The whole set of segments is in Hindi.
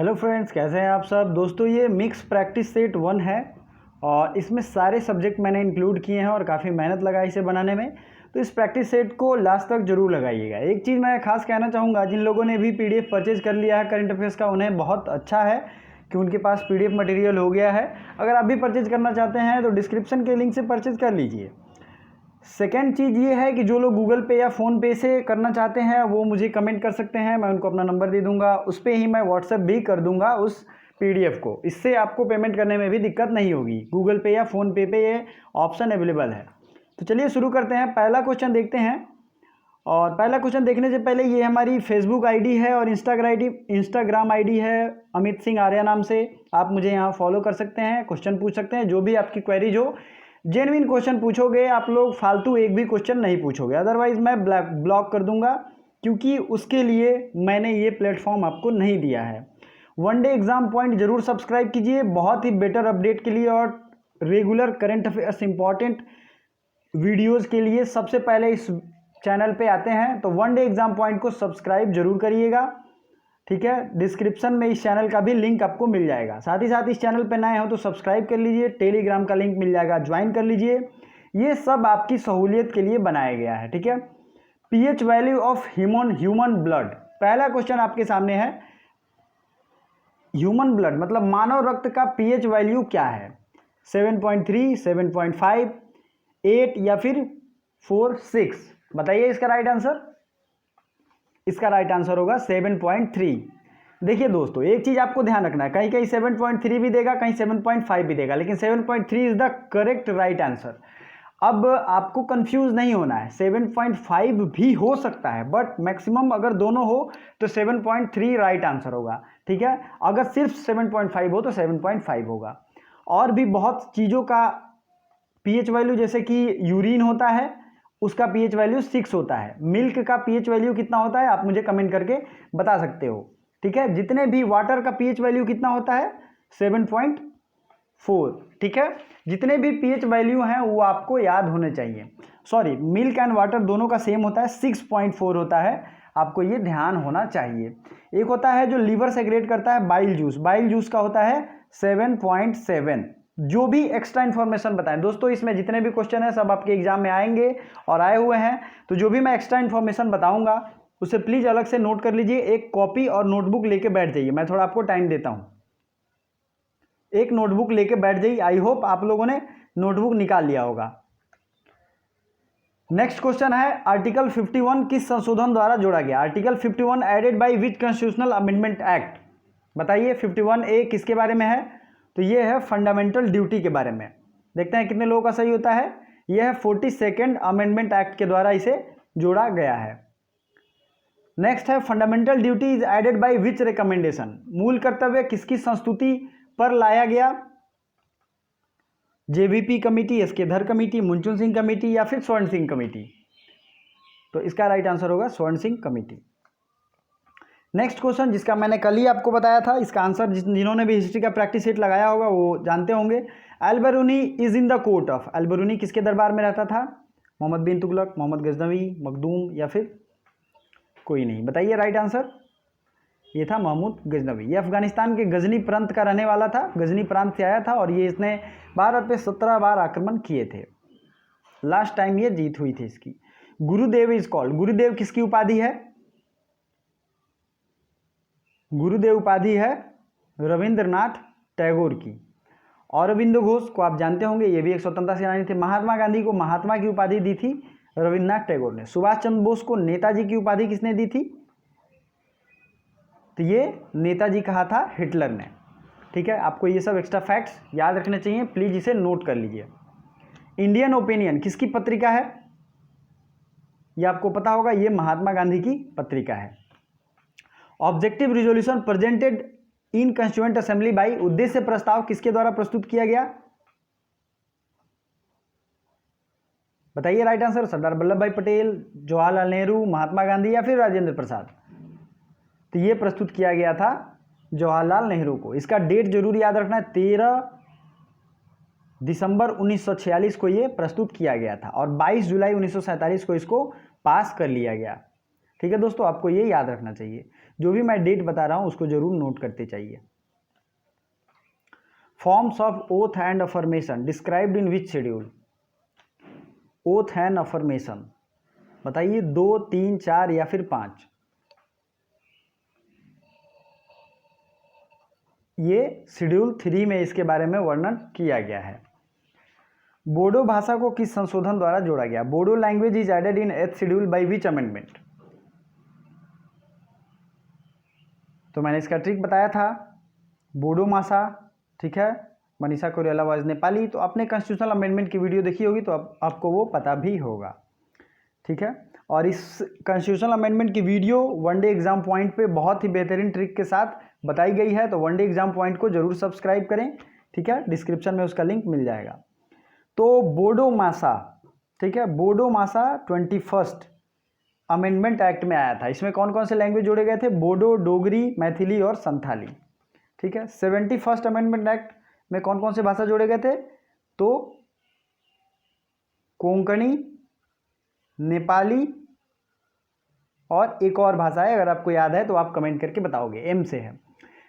हेलो फ्रेंड्स, कैसे हैं आप सब। दोस्तों ये मिक्स प्रैक्टिस सेट 1 है और इसमें सारे सब्जेक्ट मैंने इंक्लूड किए हैं और काफ़ी मेहनत लगा इसे बनाने में। तो इस प्रैक्टिस सेट को लास्ट तक जरूर लगाइएगा। एक चीज़ मैं खास कहना चाहूँगा, जिन लोगों ने भी पीडीएफ परचेज कर लिया है करंट अफेयर्स का, उन्हें बहुत अच्छा है कि उनके पास पीडीएफ मटेरियल हो गया है। अगर आप भी परचेज करना चाहते हैं तो डिस्क्रिप्शन के लिंक से परचेज कर लीजिए। सेकेंड चीज़ ये है कि जो लोग गूगल पे या फ़ोनपे से करना चाहते हैं वो मुझे कमेंट कर सकते हैं, मैं उनको अपना नंबर दे दूंगा, उस पर ही मैं व्हाट्सएप भी कर दूंगा उस पीडीएफ को। इससे आपको पेमेंट करने में भी दिक्कत नहीं होगी। गूगल पे या फ़ोनपे पे ये ऑप्शन अवेलेबल है। तो चलिए शुरू करते हैं। पहला क्वेश्चन देखते हैं। और पहला क्वेश्चन देखने से पहले, ये हमारी फेसबुक आईडी है और इंस्टाग्राम आईडी है अमित सिंह आर्या नाम से। आप मुझे यहाँ फॉलो कर सकते हैं, क्वेश्चन पूछ सकते हैं, जो भी आपकी क्वेरीज हो जेन्युइन क्वेश्चन पूछोगे आप लोग, फालतू एक भी क्वेश्चन नहीं पूछोगे, अदरवाइज मैं ब्लॉक कर दूंगा, क्योंकि उसके लिए मैंने ये प्लेटफॉर्म आपको नहीं दिया है। वन डे एग्जाम पॉइंट जरूर सब्सक्राइब कीजिए, बहुत ही बेटर अपडेट के लिए और regular current affairs important videos के लिए सबसे पहले इस चैनल पे आते हैं। तो वन डे एग्जाम पॉइंट को सब्सक्राइब जरूर करिएगा, ठीक है। डिस्क्रिप्शन में इस चैनल का भी लिंक आपको मिल जाएगा। साथ ही साथ इस चैनल पर नए हो तो सब्सक्राइब कर लीजिए, टेलीग्राम का लिंक मिल जाएगा, ज्वाइन कर लीजिए। ये सब आपकी सहूलियत के लिए बनाया गया है, ठीक है। PH value of human blood, पहला क्वेश्चन आपके सामने है। ह्यूमन ब्लड मतलब मानव रक्त का पीएच वैल्यू क्या है? 7.3, 7.5, 8 या फिर 4, 6? बताइए इसका राइट आंसर। इसका राइट आंसर होगा 7.3। देखिए दोस्तों, एक चीज आपको ध्यान रखना है, कहीं कहीं 7.3 भी देगा, कहीं 7.5 भी देगा, लेकिन 7.3 is the correct right answer. अब आपको कंफ्यूज नहीं होना है, 7.5 भी हो सकता है, बट मैक्सिमम अगर दोनों हो तो 7.3 राइट आंसर होगा, ठीक है। अगर सिर्फ 7.5 हो तो 7.5 होगा। और भी बहुत चीज़ों का पीएच वैल्यू, जैसे कि यूरिन होता है, उसका पीएच वैल्यू 6 होता है। मिल्क का पीएच वैल्यू कितना होता है आप मुझे कमेंट करके बता सकते हो, ठीक है। जितने भी वाटर का पीएच वैल्यू कितना होता है? 7.4, ठीक है। जितने भी पीएच वैल्यू हैं वो आपको याद होने चाहिए। सॉरी, मिल्क एंड वाटर दोनों का सेम होता है, 6.4 होता है, आपको ये ध्यान होना चाहिए। एक होता है जो लीवर सेग्रेट करता है, बाइल जूस, बाइल जूस का होता है 7.7। जो भी एक्स्ट्रा इन्फॉर्मेशन बताएं दोस्तों, इसमें जितने भी क्वेश्चन है सब आपके एग्जाम में आएंगे और आए हुए हैं, तो जो भी मैं एक्स्ट्रा इन्फॉर्मेशन बताऊंगा उसे प्लीज अलग से नोट कर लीजिए। एक कॉपी और नोटबुक लेके बैठ जाइए, मैं थोड़ा आपको टाइम देता हूं। एक नोटबुक लेके बैठ जाइए। आई होप आप लोगों ने नोटबुक निकाल लिया होगा। नेक्स्ट क्वेश्चन है, आर्टिकल 51 किस संशोधन द्वारा जोड़ा गया? Article 51 added by which constitutional amendment act? बताइए 51A किसके बारे में है? तो ये है फंडामेंटल ड्यूटी के बारे में। देखते हैं कितने लोगों का सही होता है। यह है 42nd अमेंडमेंट एक्ट के द्वारा इसे जोड़ा गया है। नेक्स्ट है, fundamental duty is added by which recommendation? मूल कर्तव्य किसकी संस्तुति पर लाया गया? JVP committee, SK Dhar committee, मुंचुन सिंह कमेटी या फिर स्वर्ण सिंह कमेटी? तो इसका राइट आंसर होगा स्वर्ण सिंह कमेटी। नेक्स्ट क्वेश्चन, जिसका मैंने कल ही आपको बताया था, इसका आंसर जिन्होंने भी हिस्ट्री का प्रैक्टिस सेट लगाया होगा वो जानते होंगे। Al Biruni is in the court of? Al Biruni किसके दरबार में रहता था? मोहम्मद बिन तुगलक, मोहम्मद गजनवी, मखदूम या फिर कोई नहीं? बताइए राइट आंसर। ये था महमूद गजनवी। ये अफगानिस्तान के गजनी प्रांत का रहने वाला था, गजनी प्रांत से आया था और ये इसने भारत पे 17 बार आक्रमण किए थे। लास्ट टाइम ये जीत हुई थी इसकी। गुरुदेव इज कॉल्ड, गुरुदेव किसकी उपाधि है? गुरुदेव उपाधि है रविंद्रनाथ टैगोर की। अरविंदो घोष को आप जानते होंगे, ये भी एक स्वतंत्रता सेनानी थे। महात्मा गांधी को महात्मा की उपाधि दी थी रविंद्रनाथ टैगोर ने। सुभाष चंद्र बोस को नेताजी की उपाधि किसने दी थी? तो ये नेताजी कहा था हिटलर ने, ठीक है। आपको ये सब एक्स्ट्रा फैक्ट्स याद रखने चाहिए, प्लीज इसे नोट कर लीजिए। इंडियन ओपिनियन किसकी पत्रिका है? ये आपको पता होगा, ये महात्मा गांधी की पत्रिका है। Objective resolution presented in constituent assembly by, उद्देश्य प्रस्ताव किसके द्वारा प्रस्तुत किया गया? बताइए राइट आंसर। सरदार वल्लभ भाई पटेल, जवाहरलाल नेहरू, महात्मा गांधी या फिर राजेंद्र प्रसाद? तो ये प्रस्तुत किया गया था जवाहरलाल नेहरू को। इसका डेट जरूर याद रखना है, 13 दिसंबर 1946 को ये प्रस्तुत किया गया था और 22 जुलाई 1947 को इसको पास कर लिया गया। ठीक है दोस्तों, आपको ये याद रखना चाहिए, जो भी मैं डेट बता रहा हूँ उसको जरूर नोट करते चाहिए। Forms of oath and affirmation described in which schedule? Oath and affirmation बताइए, 2, 3, 4 या फिर 5? ये शेड्यूल 3 में इसके बारे में वर्णन किया गया है। बोडो भाषा को किस संशोधन द्वारा जोड़ा गया? Bodo language is added in 8th schedule by which amendment? तो मैंने इसका ट्रिक बताया था, बोडो भाषा, ठीक है, मनीषा कोइराला वाज नेपाली, तो आपने कॉन्स्टिट्यूशनल अमेंडमेंट की वीडियो देखी होगी तो आपको वो पता भी होगा, ठीक है। और इस कॉन्स्टिट्यूशनल अमेंडमेंट की वीडियो वनडे एग्जाम पॉइंट पे बहुत ही बेहतरीन ट्रिक के साथ बताई गई है, तो वनडे एग्जाम पॉइंट को जरूर सब्सक्राइब करें, ठीक है, डिस्क्रिप्शन में उसका लिंक मिल जाएगा। तो बोडो भाषा, ठीक है, बोडो भाषा 21st अमेंडमेंट एक्ट में आया था। इसमें कौन कौन से लैंग्वेज जोड़े गए थे? बोडो, डोगरी, मैथिली और संथाली, ठीक है। 71st अमेंडमेंट एक्ट में कौन कौन से भाषा जोड़े गए थे? तो कोंकणी, नेपाली और एक और भाषा है, अगर आपको याद है तो आप कमेंट करके बताओगे, एम से है।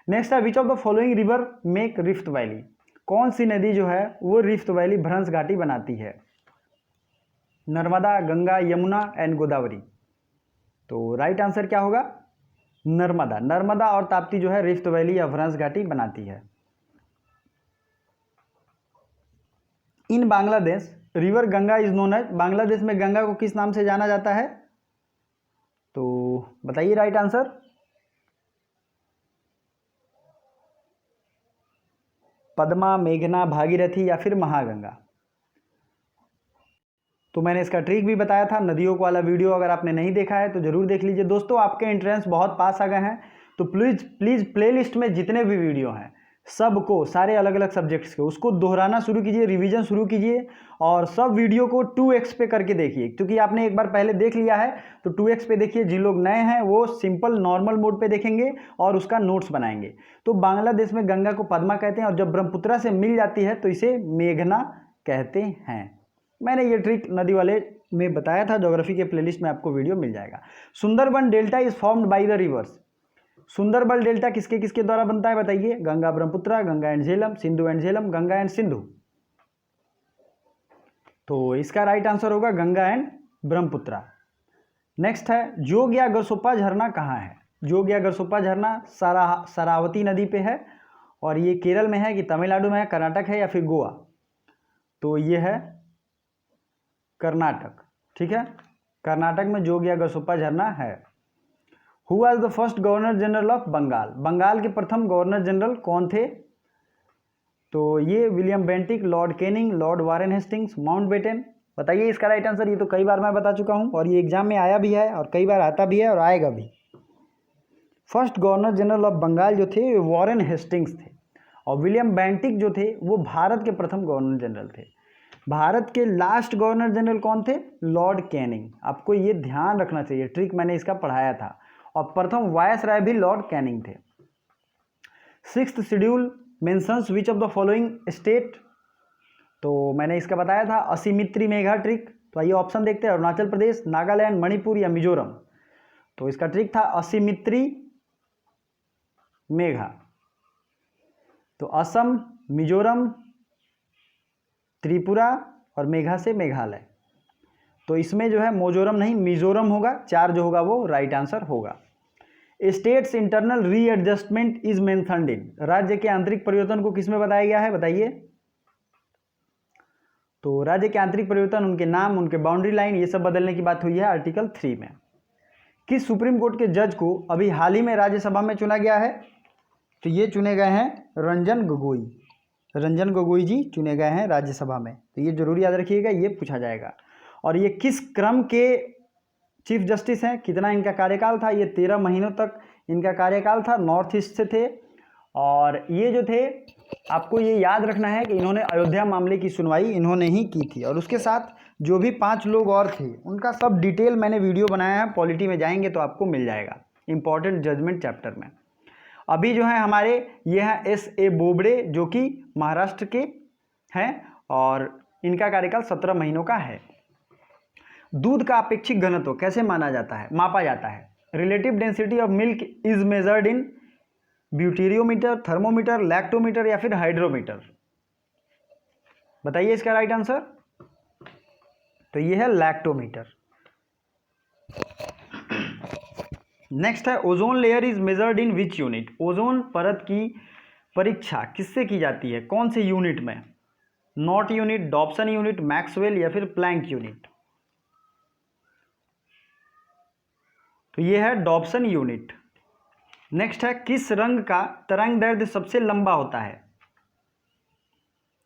नेक्स्ट है which of the following river make rift valley? कौन सी नदी जो है वो रिफ्ट वैली भ्रंश घाटी बनाती है? नर्मदा, गंगा, यमुना एंड गोदावरी। तो राइट आंसर क्या होगा? नर्मदा। नर्मदा और ताप्ती जो है रिफ्ट वैली या भ्रंश घाटी बनाती है। In Bangladesh river Ganga is known as, Bangladesh में गंगा को किस नाम से जाना जाता है? तो बताइए राइट आंसर। पद्मा, मेघना, भागीरथी या फिर महागंगा। तो मैंने इसका ट्रिक भी बताया था, नदियों वाला वीडियो अगर आपने नहीं देखा है तो जरूर देख लीजिए। दोस्तों आपके एंट्रेंस बहुत पास आ गए हैं, तो प्लीज़ प्लेलिस्ट में जितने भी वीडियो हैं सबको, सारे अलग अलग सब्जेक्ट्स के, उसको दोहराना शुरू कीजिए, रिवीजन शुरू कीजिए और सब वीडियो को 2x पे करके देखिए, क्योंकि आपने एक बार पहले देख लिया है तो 2x पे देखिए। जिन लोग नए हैं वो सिंपल नॉर्मल मोड पे देखेंगे और उसका नोट्स बनाएंगे। तो बांग्लादेश में गंगा को पद्मा कहते हैं और जब ब्रह्मपुत्रा से मिल जाती है तो इसे मेघना कहते हैं। मैंने ये ट्रिक नदी वाले में बताया था, ज्योग्राफी के प्लेलिस्ट में आपको वीडियो मिल जाएगा। Sundarban delta is formed by the reverse. Sundarban delta किसके किसके द्वारा बनता है बताइए? Ganga Brahmaputra, Ganga and Jhelum, Sindhu and Jhelum, Ganga and Sindhu. तो इसका राइट आंसर होगा गंगा एंड ब्रह्मपुत्रा। नेक्स्ट है जोग या गरसोप्पा झरना कहाँ है? जोग या गरसोप्पा झरना शरावती नदी पे है और ये केरल में है कि तमिलनाडु में है, कर्नाटक है या फिर गोवा? तो ये है कर्नाटक, ठीक है, कर्नाटक में जोग या गरसोप्पा झरना है। Who was the first governor general of Bengal? Bengal के प्रथम गवर्नर जनरल कौन थे? तो ये William Bentinck, Lord Canning, Lord Warren Hastings, Mountbatten. बताइए इसका राइट आंसर। ये तो कई बार मैं बता चुका हूं और ये एग्जाम में आया भी है और कई बार आता भी है और आएगा भी। First governor general of Bengal जो थे वो वारेन हेस्टिंग्स थे और विलियम बेंटिक जो थे वो भारत के प्रथम गवर्नर जनरल थे। भारत के लास्ट गवर्नर जनरल कौन थे? Lord Canning. आपको ये ध्यान रखना चाहिए, ट्रिक मैंने इसका पढ़ाया था। और प्रथम वायसराय भी लॉर्ड कैनिंग थे। 6th schedule mentions which of the following state? तो मैंने इसका बताया था असीमित्री मेघा ट्रिक। तो आइए ऑप्शन देखते हैं, अरुणाचल प्रदेश, नागालैंड, मणिपुर या मिजोरम। तो इसका ट्रिक था असीमित्री मेघा। तो असम, मिजोरम, त्रिपुरा और मेघा से मेघालय। तो इसमें जो है मोजोरम नहीं मिजोरम होगा, 4 जो होगा वो राइट आंसर होगा। States internal readjustment is mentioned in. राज्य के आंतरिक परिवर्तन को किसमें बताया गया है बताइए? तो राज्य के आंतरिक परिवर्तन, उनके नाम, उनके बाउंड्री लाइन, ये सब बदलने की बात हुई है आर्टिकल 3 में। किस सुप्रीम कोर्ट के जज को अभी हाल ही में राज्यसभा में चुना गया है? तो ये चुने गए हैं रंजन गोगोई। रंजन गोगोई जी चुने गए हैं राज्यसभा में। तो ये जरूर याद रखिएगा, ये पूछा जाएगा। और ये किस क्रम के चीफ जस्टिस हैं? कितना इनका कार्यकाल था? ये 13 महीनों तक इनका कार्यकाल था, नॉर्थ ईस्ट से थे। और ये जो थे, आपको ये याद रखना है कि इन्होंने अयोध्या मामले की सुनवाई इन्होंने ही की थी। और उसके साथ जो भी 5 लोग और थे उनका सब डिटेल मैंने वीडियो बनाया है, पॉलिटी में जाएंगे तो आपको मिल जाएगा, इंपॉर्टेंट जजमेंट चैप्टर में। अभी जो है हमारे ये हैं S.A. बोबड़े, जो कि महाराष्ट्र के हैं और इनका कार्यकाल 17 महीनों का है। दूध का अपेक्षिक घनत्व कैसे माना जाता है, मापा जाता है? Relative density of milk is measured in butyrometer, thermometer, lactometer या फिर हाइड्रोमीटर? बताइए इसका राइट आंसर। तो ये है लैक्टोमीटर। नेक्स्ट है ozone layer is measured in which unit? Ozone परत की परीक्षा किससे की जाती है, कौन से यूनिट में? Not unit, Dobson unit, Maxwell या फिर प्लैंक यूनिट? तो ये है डॉप्सन यूनिट। नेक्स्ट है किस रंग का तरंग दैर्ध्य सबसे लंबा होता है?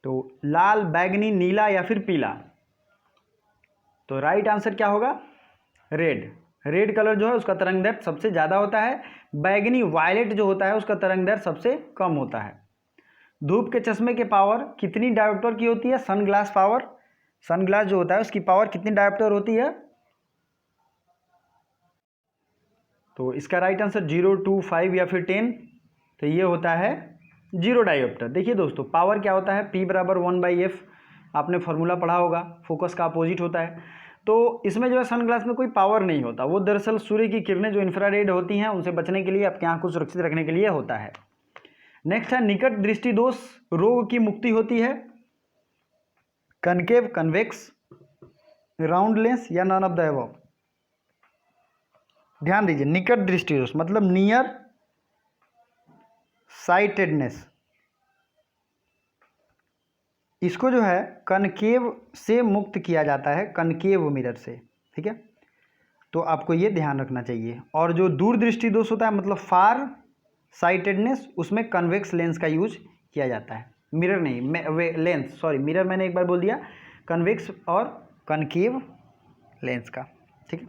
तो लाल, बैगनी, नीला या फिर पीला? तो राइट आंसर क्या होगा? रेड। रेड कलर जो है उसका तरंग दैर्ध्य सबसे ज़्यादा होता है। बैगनी, वायलेट जो होता है उसका तरंग दैर्ध्य सबसे कम होता है। धूप के चश्मे के पावर कितनी डायोप्टर की होती है? सनग्लास पावर, सनग्लास जो होता है उसकी पावर कितनी डायोप्टर होती है? तो इसका राइट आंसर 0, 2, 5 या फिर 10। तो ये होता है 0 डायोप्टर। देखिए दोस्तों, पावर क्या होता है? P बराबर 1/F। आपने फॉर्मूला पढ़ा होगा, फोकस का अपोजिट होता है। तो इसमें जो है सनग्लास में कोई पावर नहीं होता, वो दरअसल सूर्य की किरणें जो इंफ्रारेड होती हैं उनसे बचने के लिए, आपकी आँख को सुरक्षित रखने के लिए होता है। नेक्स्ट है निकट दृष्टि दोष रोग की मुक्ति होती है? कनकेव, कन्वेक्स, राउंड लेंस या नन ऑफ द अबव? ध्यान दीजिए, निकट दृष्टि दोष मतलब नियर साइटेडनेस, इसको जो है कनकेव से मुक्त किया जाता है, कनकेव मिरर से, ठीक है। तो आपको ये ध्यान रखना चाहिए। और जो दूरदृष्टि दोष होता है मतलब फार साइटेडनेस, उसमें कन्वेक्स लेंस का यूज किया जाता है, मिरर नहीं, लेंस, सॉरी मिरर मैंने एक बार बोल दिया, कन्वेक्स और कनकेव लेंस का, ठीक है।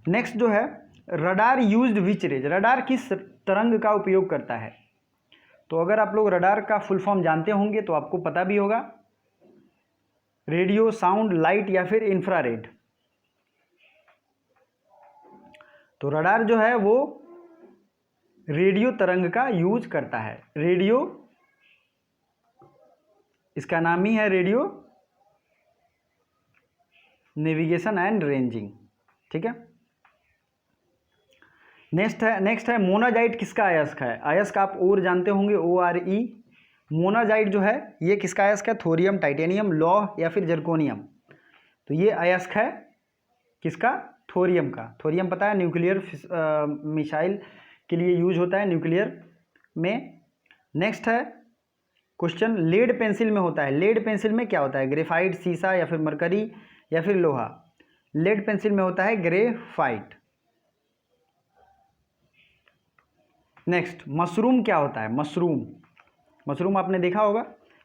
नेक्स्ट जो है रडार यूज्ड विच रेज? रडार किस तरंग का उपयोग करता है? तो अगर आप लोग रडार का फुल फॉर्म जानते होंगे तो आपको पता भी होगा, रेडियो, साउंड, लाइट या फिर इंफ्रारेड। तो रडार जो है वो रेडियो तरंग का यूज करता है। रेडियो, इसका नाम ही है रेडियो नेविगेशन एंड रेंजिंग, ठीक है। नेक्स्ट है मोनाजाइट किसका अयस्क है? अयस्क आप और जानते होंगे, ORE। मोनाजाइट जो है ये किसका अयस्क है? थोरियम, टाइटेनियम, लौह या फिर जर्कोनियम? तो ये अयस्क है किसका? थोरियम का। थोरियम पता है न्यूक्लियर मिसाइल के लिए यूज होता है, न्यूक्लियर में। नेक्स्ट है क्वेश्चन, लेड पेंसिल में होता है। लेड पेंसिल में क्या होता है? ग्रेफाइट, सीसा या फिर मरकरी या फिर लोहा? लेड पेंसिल में होता है ग्रेफाइट। नेक्स्ट, मशरूम क्या होता है? मशरूम आपने देखा होगा,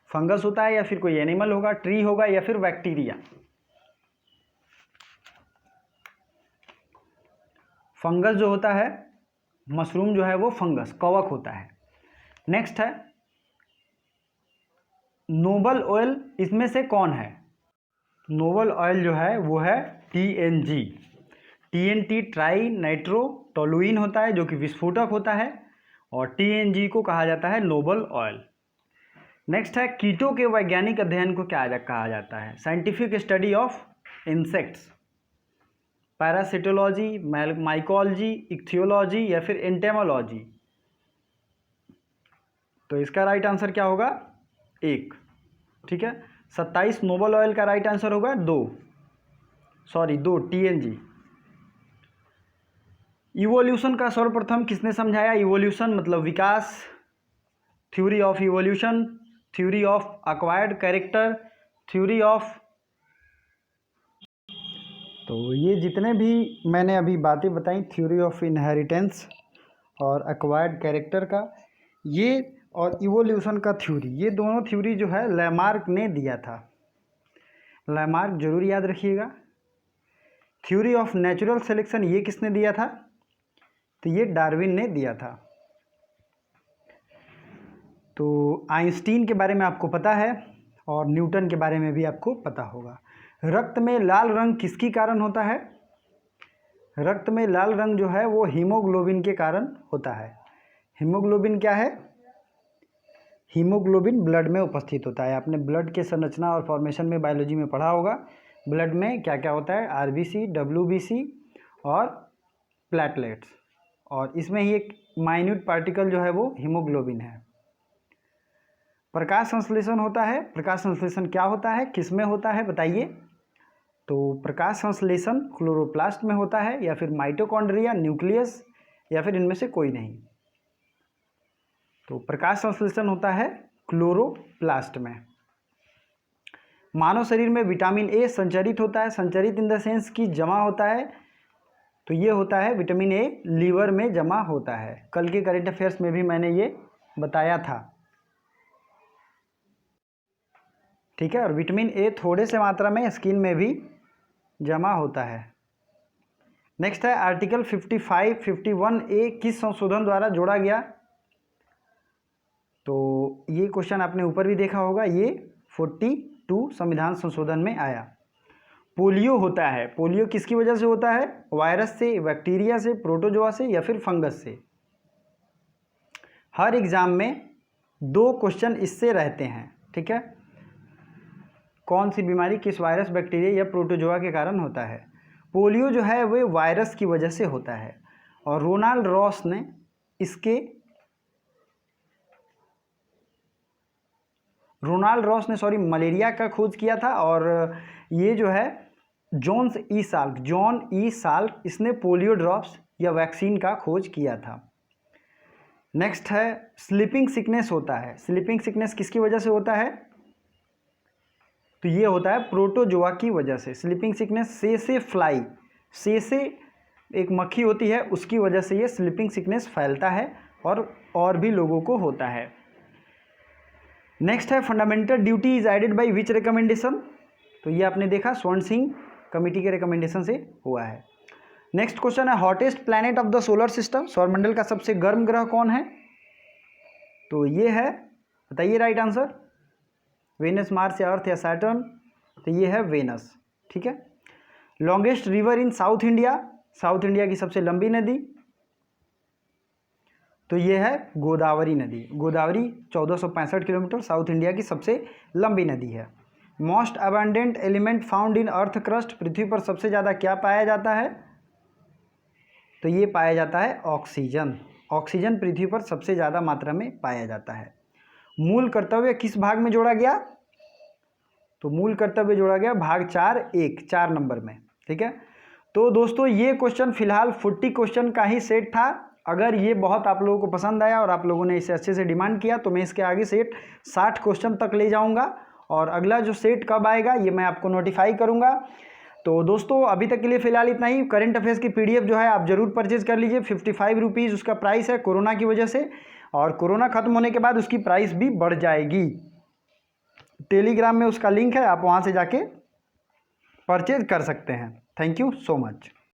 फंगस होता है या फिर कोई एनिमल होगा, ट्री होगा या फिर बैक्टीरिया? फंगस जो होता है, मशरूम जो है वो फंगस, कवक होता है। नेक्स्ट है नोबल ऑयल इसमें से कौन है? नोबल ऑयल जो है वो है TNG। TNT tri nitro toluene होता है जो कि विस्फोटक होता है, और TNG को कहा जाता है नोबल ऑयल। नेक्स्ट है कीटों के वैज्ञानिक अध्ययन को क्या कहा जाता है? Scientific study of insects, parasitology, mycology, ichthyology या फिर एंटेमोलॉजी? तो इसका राइट आंसर क्या होगा? 1, ठीक है। 27 नोबल ऑयल का राइट आंसर होगा 2 TNG। इवोल्यूशन का सर्वप्रथम किसने समझाया? इवोल्यूशन मतलब विकास, theory of evolution, theory of acquired character, theory of. तो ये जितने भी मैंने अभी बातें बताई, थ्योरी ऑफ इनहेरिटेंस और एक्वायर्ड कैरेक्टर का, ये और इवोल्यूशन का थ्योरी, ये दोनों थ्योरी जो है लैमार्क ने दिया था। लैमार्क जरूर याद रखिएगा। थ्योरी ऑफ नेचुरल सिलेक्शन ये किसने दिया था? तो ये डार्विन ने दिया था। तो आइंस्टीन के बारे में आपको पता है और न्यूटन के बारे में भी आपको पता होगा। रक्त में लाल रंग किसके कारण होता है? रक्त में लाल रंग जो है वो हीमोग्लोबिन के कारण होता है। हीमोग्लोबिन क्या है? हीमोग्लोबिन ब्लड में उपस्थित होता है। आपने ब्लड के संरचना और फॉर्मेशन में बायोलॉजी में पढ़ा होगा, ब्लड में क्या क्या होता है, RBC, WBC और प्लेटलेट्स, और इसमें ही एक माइन्यूट पार्टिकल जो है वो हीमोग्लोबिन है। प्रकाश संश्लेषण होता है, प्रकाश संश्लेषण क्या होता है, किस में होता है बताइए। तो प्रकाश संश्लेषण क्लोरोप्लास्ट में होता है, या फिर माइटोकॉन्ड्रिया, न्यूक्लियस, या फिर इनमें से कोई नहीं। तो प्रकाश संश्लेषण होता है क्लोरोप्लास्ट में। मानव शरीर में विटामिन ए संचरित होता है, संचरित इन द सेंस कि जमा होता है, तो ये होता है विटामिन ए लीवर में जमा होता है। कल के करंट अफेयर्स में भी मैंने ये बताया था, ठीक है। और विटामिन ए थोड़े से मात्रा में स्किन में भी जमा होता है। नेक्स्ट है आर्टिकल 55, 51A किस संशोधन द्वारा जोड़ा गया। तो ये क्वेश्चन आपने ऊपर भी देखा होगा, ये 42 संविधान संशोधन में आया। पोलियो होता है, पोलियो किसकी वजह से होता है, वायरस से, बैक्टीरिया से, प्रोटोजोआ से, या फिर फंगस से। हर एग्जाम में 2 क्वेश्चन इससे रहते हैं, ठीक है। कौन सी बीमारी किस वायरस, बैक्टीरिया या प्रोटोजोआ के कारण होता है। पोलियो जो है वो वायरस की वजह से होता है, और रोनाल्ड रॉस ने मलेरिया का खोज किया था। और ये जो है जॉन ई साल्क इसने पोलियो ड्रॉप्स या वैक्सीन का खोज किया था। नेक्स्ट है स्लीपिंग सिकनेस होता है, स्लीपिंग सिकनेस किसकी वजह से होता है, तो ये होता है प्रोटोजोआ की वजह से। स्लीपिंग सिकनेस सेसे फ्लाई, सेसे एक मक्खी होती है, उसकी वजह से ये स्लीपिंग सिकनेस फैलता है और भी लोगों को होता है। नेक्स्ट है fundamental duty is added by which recommendation, तो ये आपने देखा स्वर्ण सिंह कमेटी के रिकमेंडेशन से हुआ है। नेक्स्ट क्वेश्चन है hottest planet of the solar system, सौरमंडल का सबसे गर्म ग्रह कौन है, तो ये है, बताइए राइट आंसर, वेनस, मार्स या अर्थ या सैटर्न, तो ये है वेनस, ठीक है। Longest river in south India, south India की सबसे लंबी नदी, तो ये है गोदावरी नदी। गोदावरी 1465 किलोमीटर, साउथ इंडिया की सबसे लंबी नदी है। Most abundant element found in earth crust, पृथ्वी पर सबसे ज़्यादा क्या पाया जाता है, तो ये पाया जाता है ऑक्सीजन। ऑक्सीजन पृथ्वी पर सबसे ज़्यादा मात्रा में पाया जाता है। मूल कर्तव्य किस भाग में जोड़ा गया, तो मूल कर्तव्य जोड़ा गया भाग 4 नंबर में, ठीक है। तो दोस्तों ये क्वेश्चन फिलहाल 40 क्वेश्चन का ही सेट था। अगर ये बहुत आप लोगों को पसंद आया और आप लोगों ने इसे अच्छे से डिमांड किया तो मैं इसके आगे सेट 60 क्वेश्चन तक ले जाऊंगा, और अगला जो सेट कब आएगा ये मैं आपको नोटिफाई करूंगा। तो दोस्तों अभी तक के लिए फिलहाल इतना ही। करंट अफेयर्स की PDF जो है आप जरूर परचेज कर लीजिए, 55 रुपीज़ उसका प्राइस है कोरोना की वजह से, और कोरोना खत्म होने के बाद उसकी प्राइस भी बढ़ जाएगी। टेलीग्राम में उसका लिंक है, आप वहाँ से जाके परचेज कर सकते हैं। Thank you so much.